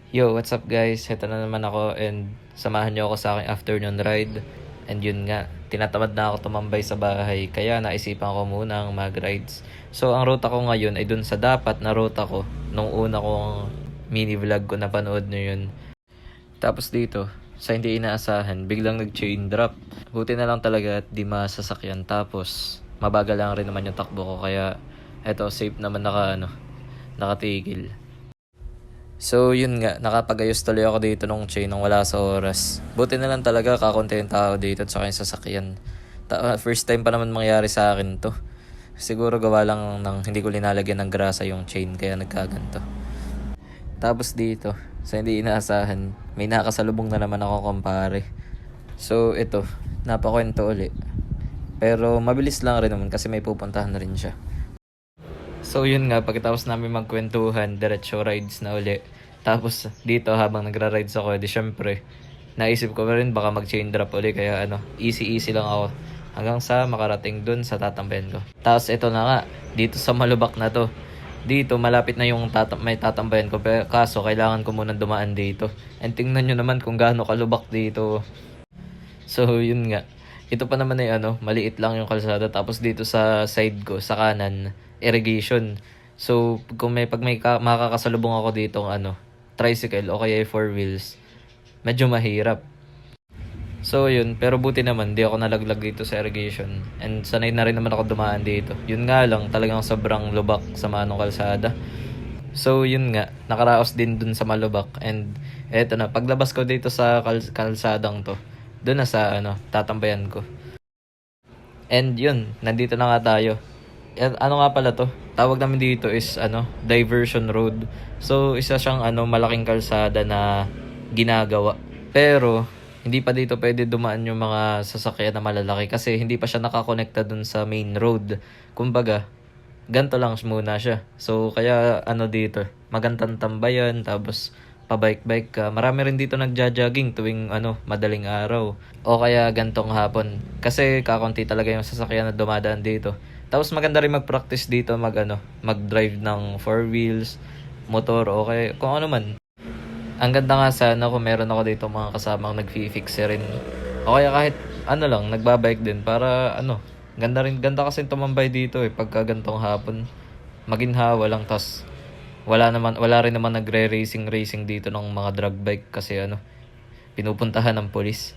Yo, what's up guys? Heto na naman ako and samahan niyo ako sa aking afternoon ride. And yun nga, tinatamad na ako tumambay sa bahay kaya naisipan ko munang mag-rides. So ang ruta ko ngayon ay dun sa dapat na ruta ko nung una kong mini vlog ko na panood nyo yun. Tapos dito, sa hindi inaasahan, biglang nag-chain drop. Buti na lang talaga at di masasakyan. Tapos mabagal lang rin naman yung takbo ko kaya eto safe naman nakatigil. So yun nga, nakapag-ayos tuloy ako dito nung chain nung wala sa oras. Buti na lang talaga kakonti yung tao dito at saka yung sasakyan. First time pa naman mangyari sa akin to. Siguro gawa lang ng hindi ko linalagyan ng grasa yung chain kaya nagkaganto. Tapos dito, sa hindi inaasahan, may nakasalubong na naman ako kumpare. So ito, napakwento uli. Pero mabilis lang rin naman kasi may pupuntahan na rin siya. So yun nga, pagkatapos namin magkwentuhan, diretso rides na uli. Tapos dito habang nagra-rides ako, di syempre, naisip ko rin baka mag-chain drop uli. Kaya easy lang ako. Hanggang sa makarating dun sa tatambayan ko. Tapos ito na nga, dito sa Malubak na to. Dito malapit na yung may tatambayan ko. Pero kaso kailangan ko munang dumaan dito. And tingnan nyo naman kung gaano kalubak dito. So yun nga. Ito pa naman ay maliit lang yung kalsada. Tapos dito sa side ko, sa kanan, irrigation. So pag may makakasalubong ako dito tricycle o kaya four wheels, medyo mahirap. So yun, pero buti naman di ako nalaglag dito sa irrigation. And sanay na rin naman ako dumaan dito. Yun nga lang, talagang sobrang lubak sa manong kalsada. So yun nga, nakaraos din dun sa malubak. And eto na, paglabas ko dito sa kalsadang to, dun na sa tatambayan ko. And yun, nandito na nga tayo. Ano nga pala to? Tawag namin dito is diversion road. So isa siyang malaking kalsada na ginagawa. Pero hindi pa dito pwede dumaan yung mga sasakyan na malalaki kasi hindi pa siya nakakonekta dun sa main road. Kumbaga, ganto lang muna siya. So kaya dito, magandang tambayan tapos pa-bike-bike ka. Marami rin dito nagja-jogging tuwing madaling araw. O kaya gantong hapon. Kasi kakonti talaga yung sasakyan na dumadaan dito. Tapos maganda rin mag-practice dito mag-drive ng four wheels, motor o kaya kung ano man. Ang ganda nga sana kung meron ako dito mga kasamang nag-fix rin. O kaya kahit lang, nagbabike din para ganda kasi tumambay dito pagka gantong hapon. Maginhawa lang tas wala rin naman racing dito ng mga drag bike kasi pinupuntahan ng pulis.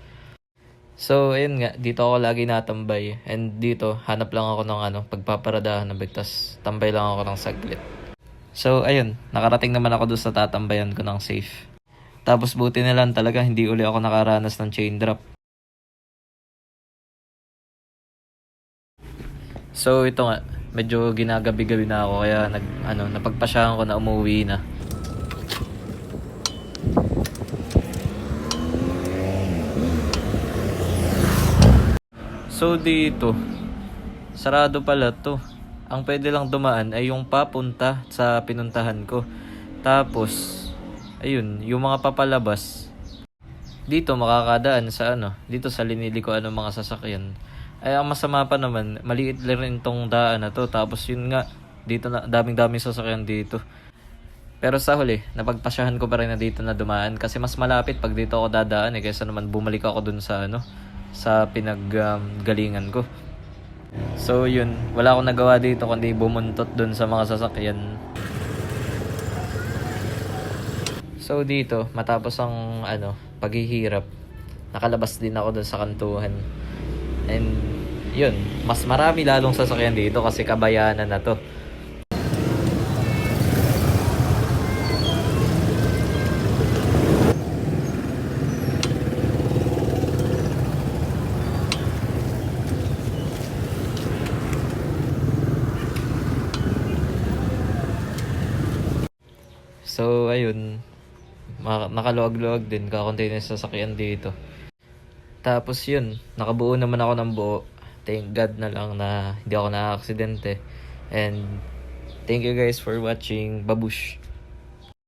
So ayun nga, dito ako lagi natambay and dito hanap lang ako ng pagpaparadahan ng bike tas tambay lang ako ng saglit. So ayun, nakarating naman ako doon sa tatambayan ko ng safe. Tapos buti na lang talaga hindi uli ako nakaranas ng chain drop. So ito nga, medyo ginagabi-gabi na ako kaya napagpasyahan ko na umuwi na. So dito, sarado pala to. Ang pwede lang dumaan ay yung papunta sa pinuntahan ko. Tapos, ayun, yung mga papalabas, dito makakadaan sa dito sa linilikuan ng mga sasakyan. Ay ang masama pa naman, maliit rin tong daan na to. Tapos yun nga, dito na daming sasakyan dito. Pero sa huli, napagpasyahan ko pa rin na dito na dumaan kasi mas malapit pag dito ako dadaan kaysa naman bumalik ako dun sa sa pinaggalingan ko. So yun, wala akong nagawa dito kundi bumuntot dun sa mga sasakyan. So dito, matapos ang paghihirap, nakalabas din ako dun sa kantuhan. And yun, mas marami lalong sasakyan dito kasi kabayanan na to. So ayun, nakaluwag-luwag din kakunti na sasakyan dito. Tapos yun, nakabuo naman ako ng buo. Thank God na lang na hindi ako na-aksidente. And thank you guys for watching. Babush!